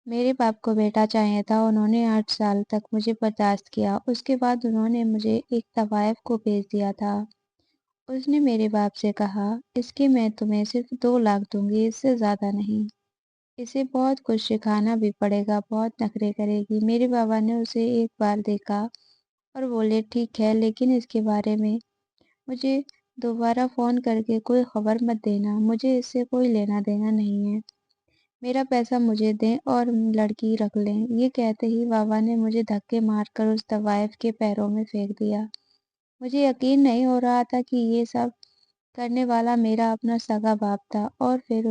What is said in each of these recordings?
میرے باپ کو بیٹا چاہیے تھا، انہوں نے 8 سال تک مجھے برداشت کیا، اس کے بعد انہوں نے مجھے ایک طوائف کو بھیج دیا تھا۔ اس نے میرے باپ سے کہا، اس کے میں تمہیں صرف 2 لاکھ دوں گی، اس سے زیادہ نہیں۔ اسے بہت کچھ سکھانا بھی پڑے گا، بہت نخرے کرے گی۔ میرے بابا نے اسے ایک بار دیکھا اور بولے ٹھیک ہے، لیکن اس کے بارے میں مجھے دوبارہ فون کر کے کوئی خبر مت دینا، مجھے اس سے کوئی لینا دینا نہیں ہے۔ میرا پیسہ مجھے دیں اور لڑکی رکھ لیں۔ یہ کہتے ہی بابا نے مجھے دھکے مار کر اس طوائف کے پیروں میں پھینک دیا۔ مجھے یقین نہیں ہو رہا تھا کہ یہ سب کرنے والا میرا اپنا سگا باپ تھا، اور پھر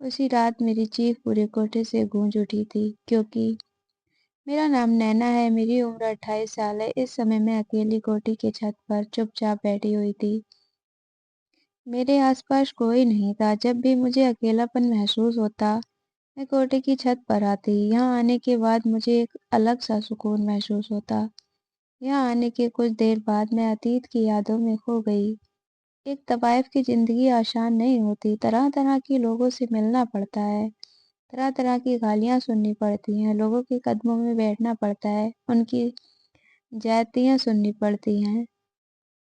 اسی رات میری چیخ پورے کوٹھے سے گونج اٹھی تھی، کیونکہ میرا نام نینا ہے، میری عمر 28 سال ہے۔ اس سمے میں اکیلی کوٹھی کے چھت پر چپ چاپ بیٹھی ہوئی تھی۔ میرے آس پاس کوئی نہیں تھا۔ جب بھی مجھے اکیلا پن محسوس ہوتا، میں کوٹھی کی چھت پر آتی۔ یہاں آنے کے بعد مجھے ایک الگ سا سکون محسوس ہوتا۔ یہاں آنے کے کچھ دیر بعد میں اتیت کی یادوں میں کھو گئی۔ ایک طوائف کی زندگی آسان نہیں ہوتی، طرح طرح کے لوگوں سے ملنا پڑتا ہے، طرح طرح کی گالیاں سننی پڑتی ہیں، لوگوں کے قدموں میں بیٹھنا پڑتا ہے، ان کی زیادتیاں سننی پڑتی ہیں،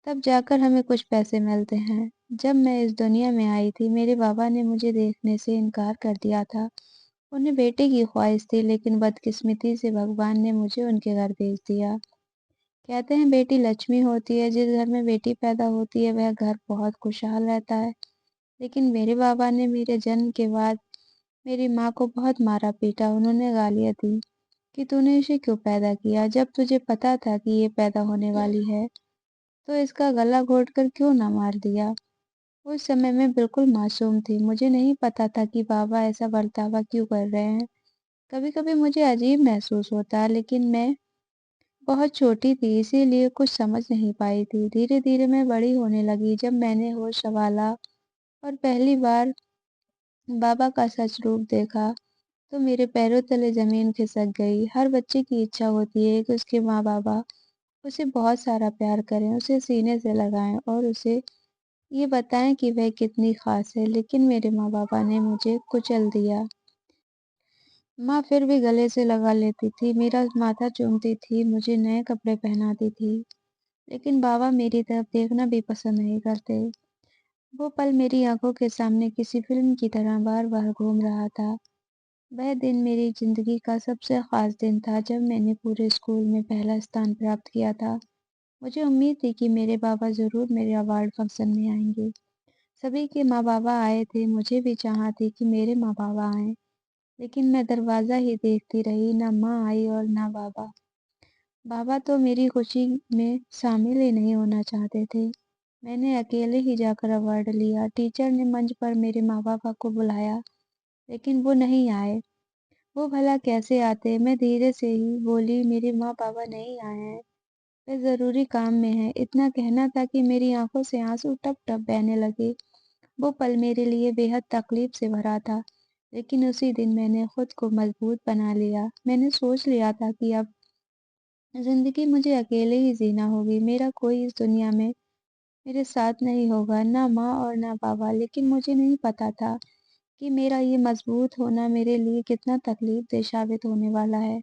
تب جا کر ہمیں کچھ پیسے ملتے ہیں۔ جب میں اس دنیا میں آئی تھی، میرے بابا نے مجھے دیکھنے سے انکار کر دیا تھا۔ انہیں بیٹے کی خواہش تھی، لیکن بدقسمتی سے بھگوان نے مجھے ان کے گھر بھیج دیا۔ کہتے ہیں بیٹی لکشمی ہوتی ہے، جس گھر میں بیٹی پیدا ہوتی ہے وہ گھر بہت خوشحال رہتا ہے۔ لیکن میرے بابا نے میرے جنم کے بعد میری ماں کو بہت مارا پیٹا۔ انہوں نے گالیاں دی کہ تو نے اسے کیوں پیدا کیا، جب تجھے پتا تھا کہ یہ پیدا ہونے والی ہے تو اس کا گلا گھونٹ کر کیوں نہ مار دیا۔ اس سمے میں بالکل معصوم تھی، مجھے نہیں پتا تھا کہ بابا ایسا برتاوا کیوں کر رہے ہیں۔ کبھی کبھی مجھے عجیب محسوس ہوتا، لیکن میں بہت چھوٹی تھی، اسی لیے کچھ سمجھ نہیں پائی تھی۔ دھیرے دھیرے میں بڑی ہونے لگی۔ جب میں نے ہوش سنبھالا اور پہلی بار بابا کا سچ روپ دیکھا تو میرے پیروں تلے زمین کھسک گئی۔ ہر بچے کی اچھا ہوتی ہے کہ اس کے ماں بابا اسے بہت سارا پیار کریں، اسے سینے سے لگائیں اور اسے یہ بتائیں کہ وہ کتنی خاص ہے، لیکن میرے ماں بابا نے مجھے کچل دیا۔ ماں پھر بھی گلے سے لگا لیتی تھی، میرا ماتھا چومتی تھی، مجھے نئے کپڑے پہناتی تھی، لیکن بابا میری طرف دیکھنا بھی پسند نہیں کرتے۔ وہ پل میری آنکھوں کے سامنے کسی فلم کی طرح بار بار گھوم رہا تھا۔ وہ دن میری زندگی کا سب سے خاص دن تھا، جب میں نے پورے اسکول میں پہلا ستان پراپت کیا تھا۔ مجھے امید تھی کہ میرے بابا ضرور میرے ایوارڈ فنکشن میں آئیں گے۔ سبھی کے ماں بابا آئے تھے، مجھے بھی چاہا تھی کہ میرے ماں بابا آئیں، لیکن میں دروازہ ہی دیکھتی رہی، نہ ماں آئی اور نہ بابا۔ بابا تو میری خوشی میں شامل ہی نہیں ہونا چاہتے تھے۔ میں نے اکیلے ہی جا کر ایوارڈ لیا۔ ٹیچر نے منچ پر میرے ماں بابا کو بلایا، لیکن وہ نہیں آئے۔ وہ بھلا کیسے آتے؟ میں دھیرے سے ہی بولی، میرے ماں بابا نہیں آئے ہیں، وہ ضروری کام میں ہے۔ اتنا کہنا تھا کہ میری آنکھوں سے آنسو ٹپ ٹپ بہنے لگے۔ وہ پل میرے لیے بے حد تکلیف سے بھرا تھا، لیکن اسی دن میں نے خود کو مضبوط بنا لیا۔ میں نے سوچ لیا تھا کہ اب زندگی مجھے اکیلے ہی جینا ہوگی، میرا کوئی اس دنیا میں میرے ساتھ نہیں ہوگا، نہ ماں اور نہ بابا۔ لیکن مجھے نہیں پتا تھا کہ میرا یہ مضبوط ہونا میرے لیے کتنا تکلیف دہ ثابت ہونے والا ہے۔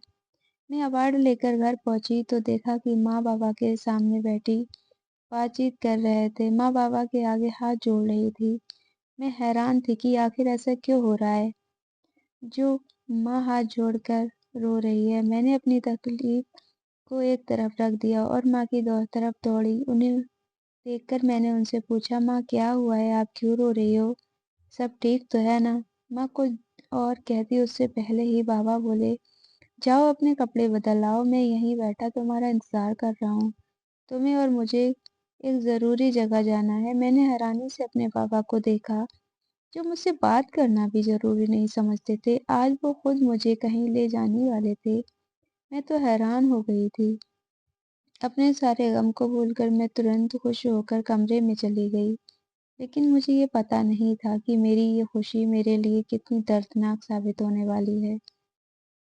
میں ایوارڈ لے کر گھر پہنچی تو دیکھا کہ ماں بابا کے سامنے بیٹھی بات چیت کر رہے تھے، ماں بابا کے آگے ہاتھ جوڑ رہی تھی۔ میں حیران تھی کہ آخر ایسا کیوں ہو رہا ہے جو ماں ہاتھ جوڑ کر رو رہی ہے۔ میں نے اپنی تکلیف کو ایک طرف رکھ دیا اور ماں کی طرف دوڑی۔ انہیں دیکھ کر میں نے ان سے پوچھا، ماں کیا ہوا ہے، آپ کیوں رو رہی ہو، سب ٹھیک تو ہے نا؟ ماں کچھ اور کہتی اس سے پہلے ہی بابا بولے، جاؤ اپنے کپڑے بدل لاؤ، میں یہیں بیٹھا تمہارا انتظار کر رہا ہوں، تمہیں اور مجھے ایک ضروری جگہ جانا ہے۔ میں نے حیرانی سے اپنے بابا کو دیکھا، جو مجھ سے بات کرنا بھی ضروری نہیں سمجھتے تھے، آج وہ خود مجھے کہیں لے جانے والے تھے۔ میں تو حیران ہو گئی تھی۔ اپنے سارے غم کو بھول کر میں ترنت خوش ہو کر کمرے میں چلی گئی، لیکن مجھے یہ پتا نہیں تھا کہ میری یہ خوشی میرے لیے کتنی دردناک ثابت ہونے والی ہے۔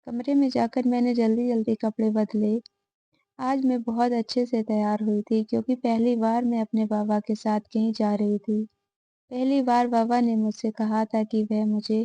کمرے میں جا کر میں نے جلدی جلدی کپڑے بدلے۔ آج میں بہت اچھے سے تیار ہوئی تھی، کیونکہ پہلی بار میں اپنے بابا کے ساتھ کہیں جا رہی تھی۔ پہلی بار بابا نے مجھ سے کہا تھا کہ وہ مجھے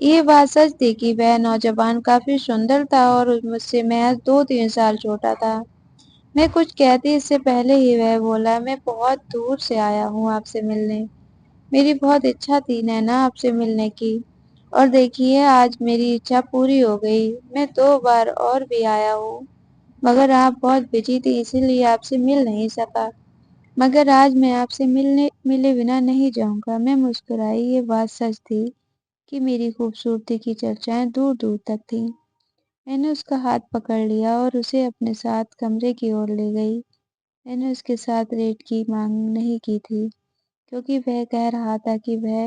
یہ بات سچ تھی کہ وہ نوجوان کافی سندر تھا اور مجھ سے محض 2-3 سال چھوٹا تھا۔ میں کچھ کہتی اس سے پہلے ہی وہ بولا، میں بہت دور سے آیا ہوں آپ سے ملنے۔ میری بہت اچھا تھی نینا آپ سے ملنے کی، اور دیکھیے آج میری اچھا پوری ہو گئی۔ میں 2 بار اور بھی آیا ہوں، مگر آپ بہت بزی تھی اسی لیے آپ سے مل نہیں سکا، مگر آج میں آپ سے ملے بنا نہیں جاؤں گا۔ میں مسکرائی، یہ بات سچ تھی کہ میری خوبصورتی کی چرچائیں دور دور تک تھیں۔ میں نے اس کا ہاتھ پکڑ لیا اور اسے اپنے ساتھ کمرے کی اور لے گئی۔ میں نے اس کے ساتھ ریٹ کی مانگ نہیں کی تھی، کیونکہ وہ کہہ رہا تھا کہ وہ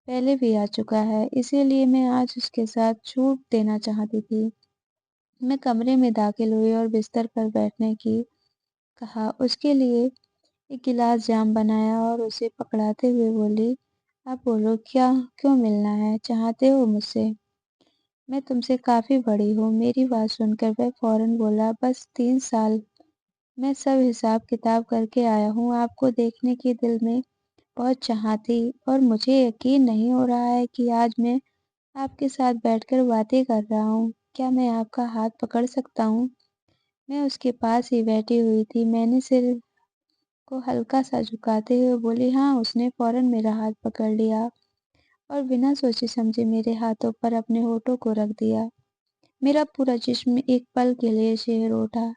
پہلے بھی آ چکا ہے، اسی لیے میں آج اس کے ساتھ چھوٹ دینا چاہتی تھی۔ میں کمرے میں داخل ہوئی اور بستر پر بیٹھنے کی کہا، اس کے لیے ایک گلاس جام بنایا اور اسے پکڑاتے ہوئے بولی، اب بولو کیوں ملنا ہے چاہتے ہو مجھ سے؟ میں تم سے کافی بڑی ہوں۔ میری بات سن کر وہ فوراً بولا، بس 3 سال۔ میں سب حساب کتاب کر کے آیا ہوں، آپ کو دیکھنے کی دل میں بہت چاہت تھی، اور مجھے یقین نہیں ہو رہا ہے کہ آج میں آپ کے ساتھ بیٹھ کر باتیں کر رہا ہوں۔ کیا میں آپ کا ہاتھ پکڑ سکتا ہوں؟ میں اس کے پاس ہی بیٹھی ہوئی تھی، میں نے سر کو ہلکا سا جھکاتے ہوئے بولی، ہاں۔ اس نے فوراً میرا ہاتھ پکڑ لیا اور بنا سوچے سمجھے میرے ہاتھوں پر اپنے ہونٹوں کو رکھ دیا۔ میرا پورا جسم ایک پل کے لیے شہر اٹھا۔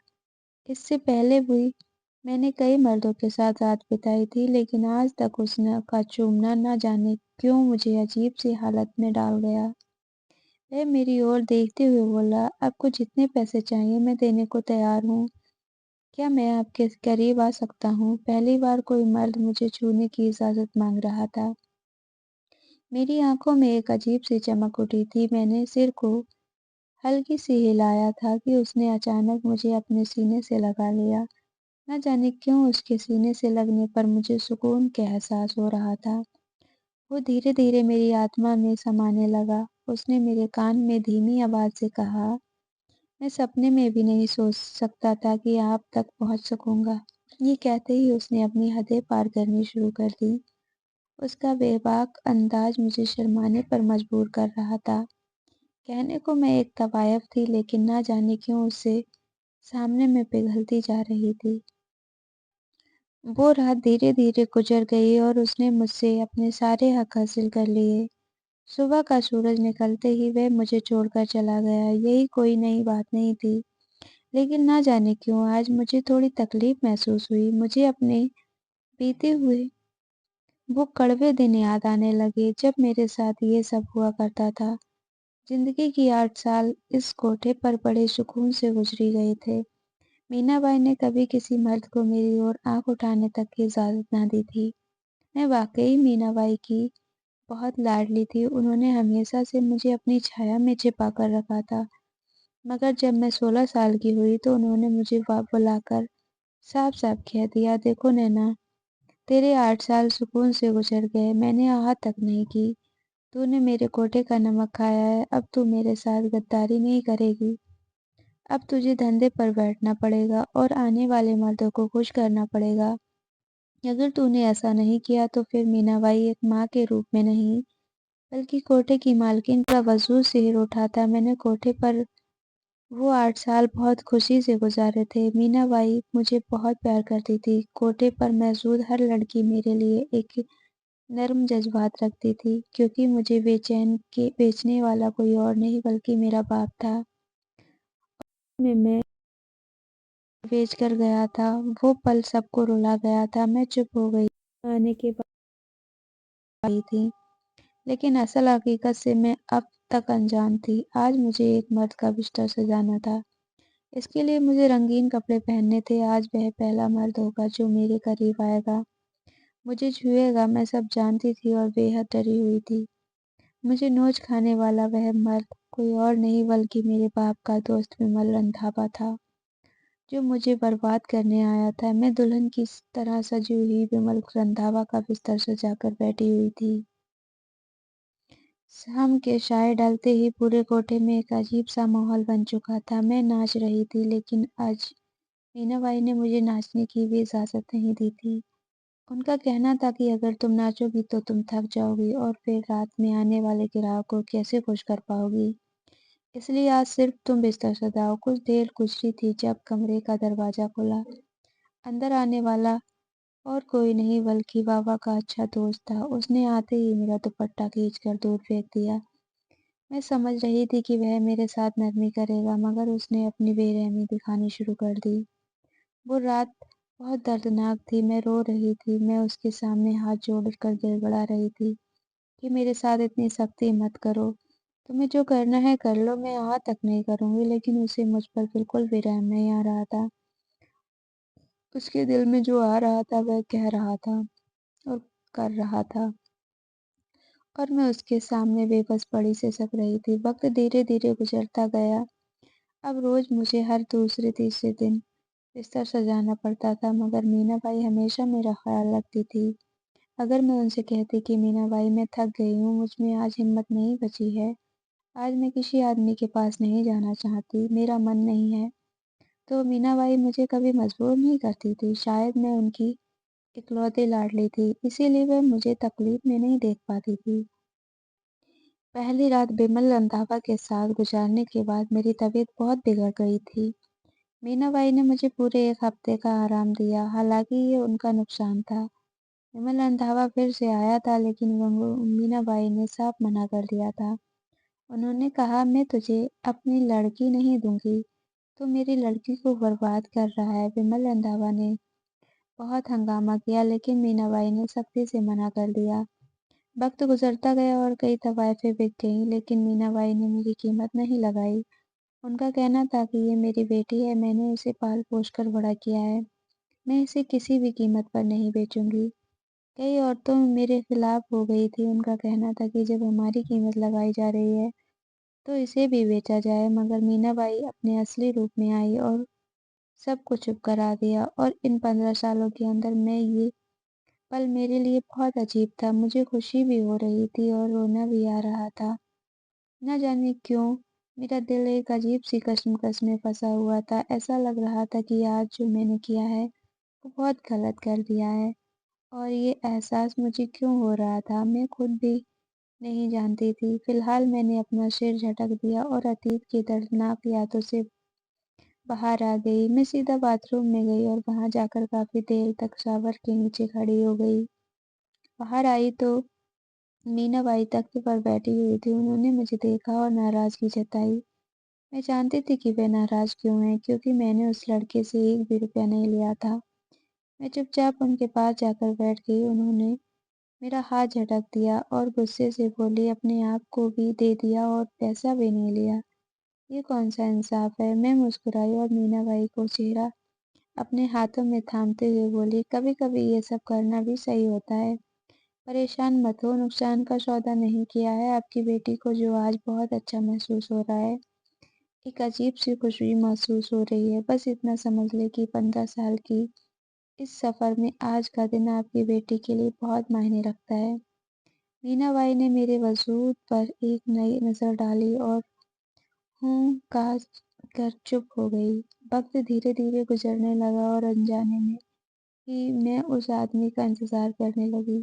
اس سے پہلے بھی میں نے کئی مردوں کے ساتھ رات بتائی تھی، لیکن آج تک اس کا چومنا نہ جانے کیوں مجھے عجیب سی حالت میں ڈال گیا۔ وہ میری اور دیکھتے ہوئے بولا، آپ کو جتنے پیسے چاہیے میں دینے کو تیار ہوں۔ کیا میں آپ کے قریب آ سکتا ہوں؟ پہلی بار کوئی مرد مجھے چھونے کی اجازت مانگ رہا تھا۔ میری آنکھوں میں ایک عجیب سی چمک اٹھی تھی۔ میں نے سر کو ہلکی سی ہلایا تھا کہ اس نے اچانک مجھے اپنے سینے سے لگا لیا۔ نہ جانے کیوں اس کے سینے سے لگنے پر مجھے سکون کا احساس ہو رہا تھا۔ وہ دھیرے دھیرے میری آتما میں سمانے لگا۔ اس نے میرے کان میں دھیمی آواز سے کہا، میں سپنے میں بھی نہیں سوچ سکتا تھا کہ آپ تک پہنچ سکوں گا۔ یہ کہتے ہی اس نے اپنی حدیں پار کرنی شروع کر دی۔ اس کا بے باک انداز مجھے شرمانے پر مجبور کر رہا تھا۔ کہنے کو میں ایک طوائف تھی، لیکن نہ جانے کیوں اس سے سامنے میں پگھلتی جا رہی تھی۔ وہ رات دھیرے دھیرے گزر گئی اور اس نے مجھ سے اپنے سارے حق حاصل کر لیے۔ صبح کا سورج نکلتے ہی وہ مجھے چھوڑ کر چلا گیا۔ یہی کوئی نئی بات نہیں تھی، لیکن نہ جانے کیوں آج مجھے تھوڑی تکلیف محسوس ہوئی۔ مجھے اپنے بیتے ہوئے وہ کڑوے دن یاد آنے لگے جب میرے ساتھ یہ سب ہوا کرتا تھا۔ زندگی کی 8 سال اس کوٹھے پر بڑے سکون سے گزری گئے تھے۔ مینا بائی نے کبھی کسی مرد کو میری اور آنکھ اٹھانے تک کی اجازت نہ دی تھی۔ میں واقعی مینا بائی کی بہت لاڈلی تھی۔ انہوں نے ہمیشہ سے مجھے اپنی چھایا میں چھپا کر رکھا تھا، مگر جب میں 16 سال کی ہوئی تو انہوں نے مجھے بلا کر صاف صاف کہہ دیا، دیکھو نینا، تیرے 8 سال سکون سے گزر گئے، میں نے آہت تک نہیں کی، تو نے میرے کوٹھے کا نمک کھایا ہے، اب تو میرے ساتھ غداری نہیں کرے گی۔ اب تجھے دھندے پر بیٹھنا پڑے گا اور آنے والے مردوں کو خوش کرنا پڑے گا۔ اگر تو نے ایسا نہیں کیا تو پھر مینا بائی ایک ماں کے روپ میں نہیں بلکہ کوٹھے کی مالکن کا وجود سحر اٹھاتا۔ میں نے کوٹھے پر وہ 8 سال بہت خوشی سے گزارے تھے۔ مینا بائی مجھے بہت پیار کرتی تھی۔ کوٹھے پر موجود ہر لڑکی میرے لیے ایک نرم جذبات رکھتی تھی، کیونکہ مجھے بیچنے والا کوئی اور نہیں بلکہ میرا باپ تھا۔ میں بیچ کر گیا تھا، وہ پل سب کو رلا گیا تھا۔ میں چپ ہو گئی آنے کے بعد آئی تھی، لیکن اصل حقیقت سے میں اب تک انجان تھی۔ آج مجھے ایک مرد کا بستر سجانا تھا، اس کے لیے مجھے رنگین کپڑے پہننے تھے۔ آج وہ پہلا مرد ہوگا جو میرے قریب آئے گا، مجھے چھوئے گا۔ میں سب جانتی تھی اور بے حد ڈری ہوئی تھی۔ مجھے نوچ کھانے والا وہ مرد کوئی اور نہیں بلکہ میرے باپ کا دوست ومل رندھاوا تھا، جو مجھے برباد کرنے آیا تھا۔ میں دلہن کی طرح سجی ہوئی ومل رندھاوا کا بستر سجا کر بیٹھی ہوئی تھی۔ شام کے سائے ڈلتے ہی پورے کوٹھے میں ایک عجیب سا ماحول بن چکا تھا۔ میں ناچ رہی تھی، لیکن آج مینا بائی نے مجھے ناچنے کی بھی اجازت نہیں دی تھی۔ ان کا کہنا تھا کہ اگر تم ناچو گی تو تم تھک جاؤ گی اور پھر رات میں آنے والے گراہک کو کیسے خوش کر پاؤ گی۔ اس لیے آج صرف تم بستر سجاؤ۔ کچھ دیر گزری تھی جب کمرے کا دروازہ کھلا۔ اندر آنے والا اور کوئی نہیں بلکہ بابا کا اچھا دوست تھا۔ اس نے آتے ہی میرا دوپٹہ کھینچ کر دور پھینک دیا۔ میں سمجھ رہی تھی کہ وہ میرے ساتھ نرمی کرے گا، مگر اس نے اپنی بے رحمی دکھانی شروع کر دی۔ وہ رات بہت دردناک تھی۔ میں رو رہی تھی۔ میں اس کے سامنے ہاتھ جوڑ کر گڑگڑا رہی تھی کہ میرے ساتھ اتنی سختی مت کرو۔ تمہیں جو کرنا ہے کر لو، میں آج تک نہیں کروں گی۔ لیکن اسے مجھ پر بالکل بھی رحم نہیں آ رہا تھا۔ اس کے دل میں جو آ رہا تھا وہ کہہ رہا تھا اور کر رہا تھا، اور میں اس کے سامنے بے بس پڑی سسک رہی تھی۔ وقت دھیرے دھیرے گزرتا گیا۔ اب روز مجھے ہر دوسرے تیسرے دن بستر سجانا پڑتا تھا، مگر مینا بائی ہمیشہ میرا خیال رکھتی تھی۔ اگر میں ان سے کہتی کہ مینا بائی میں تھک گئی ہوں، مجھ میں آج ہمت نہیں بچی ہے، آج میں کسی آدمی کے پاس نہیں جانا چاہتی، میرا من نہیں ہے، تو مینا بائی مجھے کبھی مجبور نہیں کرتی تھی۔ شاید میں ان کی اکلوتی لاڈلی تھی، اسی لیے وہ مجھے تکلیف میں نہیں دیکھ پاتی تھی۔ پہلی رات بمل رندھاوا کے ساتھ گزارنے کے بعد میری طبیعت بہت بگڑ گئی تھی۔ مینا بائی نے مجھے پورے ایک ہفتے کا آرام دیا، حالانکہ یہ ان کا نقصان تھا۔ بمل رندھاوا پھر سے آیا تھا، لیکن مینا بائی نے صاف منع کر دیا تھا۔ انہوں نے کہا، میں تجھے اپنی لڑکی نہیں دوں گی، تو میری لڑکی کو برباد کر رہا ہے۔ بمل رندھاوا نے بہت ہنگامہ کیا، لیکن مینا بائی نے سختی سے منع کر دیا۔ وقت گزرتا گیا اور کئی طوائفیں بک گئیں، لیکن مینا بائی نے میری قیمت نہیں لگائی۔ ان کا کہنا تھا کہ یہ میری بیٹی ہے، میں نے اسے پال پوس کر بڑا کیا ہے، میں اسے کسی بھی قیمت پر نہیں بیچوں گی۔ کئی عورتوں میرے خلاف ہو گئی تھی۔ ان کا کہنا تھا کہ جب ہماری قیمت لگائی جا رہی ہے تو اسے بھی بیچا جائے، مگر مینا بائی اپنے اصلی روپ میں آئی اور سب کو چپ کرا دیا۔ اور ان 15 سالوں کے اندر میں یہ پل میرے لیے بہت عجیب تھا۔ مجھے خوشی بھی ہو رہی تھی اور رونا بھی آ رہا تھا۔ نہ جانے کیوں میرا دل ایک عجیب سی کشمکش میں پھنسا ہوا تھا۔ ایسا لگ رہا تھا کہ آج جو میں نے کیا ہے وہ بہت غلط کر دیا ہے، اور یہ احساس مجھے کیوں ہو رہا تھا میں خود بھی نہیں جانتی تھی۔ فی الحال میں نے اپنا سر جھٹک دیا اور اطیت کی دردناک یادوں سے باہر آ گئی۔ میں سیدھا باتھ روم میں گئی اور وہاں جا کر کافی دیر تک شاور کے نیچے کھڑی ہو گئی۔ باہر آئی تو مینا بائی تخت پر بیٹھی ہوئی تھی۔ انہوں نے مجھے دیکھا اور ناراضگی جتائی۔ میں جانتی تھی کہ وہ ناراض کیوں ہیں، کیونکہ میں نے اس لڑکے سے ایک بھی روپیہ نہیں لیا تھا۔ میں چپ چاپ ان کے پاس جا کر بیٹھ گئی۔ انہوں نے میرا ہاتھ جھٹک دیا اور غصے سے بولی، اپنے آپ کو بھی دے دیا اور پیسہ بھی نہیں لیا، یہ کون سا انصاف ہے؟ میں مسکرائی اور مینا بائی کو چہرہ اپنے ہاتھوں میں تھامتے ہوئے بولی، کبھی کبھی یہ سب کرنا بھی صحیح ہوتا ہے، پریشان مت ہو، نقصان کا سودا نہیں کیا ہے۔ آپ کی بیٹی کو جو آج بہت اچھا محسوس ہو رہا ہے، ایک عجیب سی خوشی محسوس ہو رہی ہے، بس اتنا سمجھ لے کہ 15 سال کی اس سفر میں آج کا دن آپ کی بیٹی کے لیے بہت معنی رکھتا ہے۔ مینا بائی نے میرے وجود پر ایک نئی نظر ڈالی اور ہوں کہہ کر چپ ہو گئی۔ وقت دھیرے دھیرے گزرنے لگا اور انجانے میں ہی میں اس آدمی کا انتظار کرنے لگی۔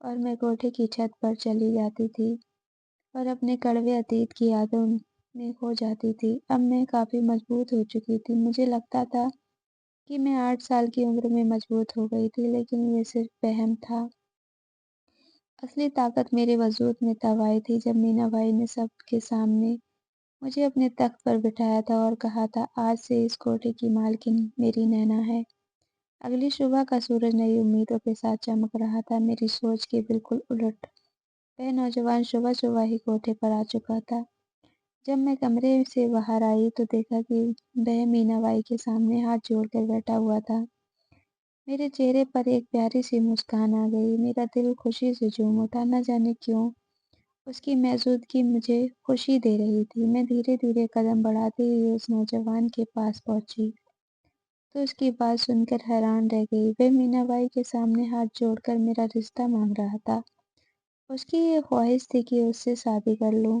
اور میں کوٹھے کی چھت پر چلی جاتی تھی اور اپنے کڑوے اطیت کی یادوں میں کھو جاتی تھی۔ اب میں کافی مضبوط ہو چکی تھی۔ مجھے لگتا تھا کہ میں 8 سال کی عمر میں مضبوط ہو گئی تھی، لیکن یہ صرف وہم تھا۔ اصلی طاقت میرے وجود میں تب آئی تھی جب مینا بائی نے سب کے سامنے مجھے اپنے تخت پر بٹھایا تھا اور کہا تھا، آج سے اس کوٹھے کی مالکن میری نینا ہے۔ اگلی صبح کا سورج نئی امیدوں کے ساتھ چمک رہا تھا۔ میری سوچ کے بالکل الٹ وہ نوجوان صبح صبح ہی کوٹھے پر آ چکا تھا۔ جب میں کمرے سے باہر آئی تو دیکھا کہ وہ مینا بائی کے سامنے ہاتھ جوڑ کر بیٹھا ہوا تھا۔ میرے چہرے پر ایک پیاری سی مسکان آ گئی۔ میرا دل خوشی سے جھوم اٹھا، نہ جانے کیوں اس کی موجودگی مجھے خوشی دے رہی تھی۔ میں دھیرے دھیرے قدم بڑھاتے ہوئے اس نوجوان کے پاس پہنچی تو اس کی بات سن کر حیران رہ گئی۔ وہ مینا بائی کے سامنے ہاتھ جوڑ کر میرا رشتہ مانگ رہا تھا۔ اس کی یہ خواہش تھی کہ اس سے شادی کر لوں۔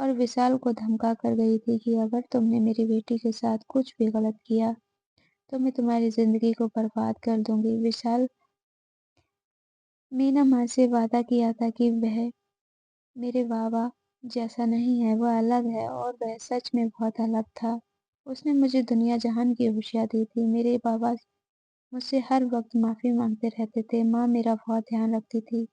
اور وشال کو دھمکا کر گئی تھی کہ اگر تم نے میری بیٹی کے ساتھ کچھ بھی غلط کیا تو میں تمہاری زندگی کو برباد کر دوں گی۔ وشال مینا ماں سے وعدہ کیا تھا کہ وہ میرے بابا جیسا نہیں ہے، وہ الگ ہے، اور وہ سچ میں بہت الگ تھا۔ اس نے مجھے دنیا جہان کی خوشیاں دی تھی۔ میرے بابا مجھ سے ہر وقت معافی مانگتے رہتے تھے۔ ماں میرا بہت دھیان رکھتی تھی۔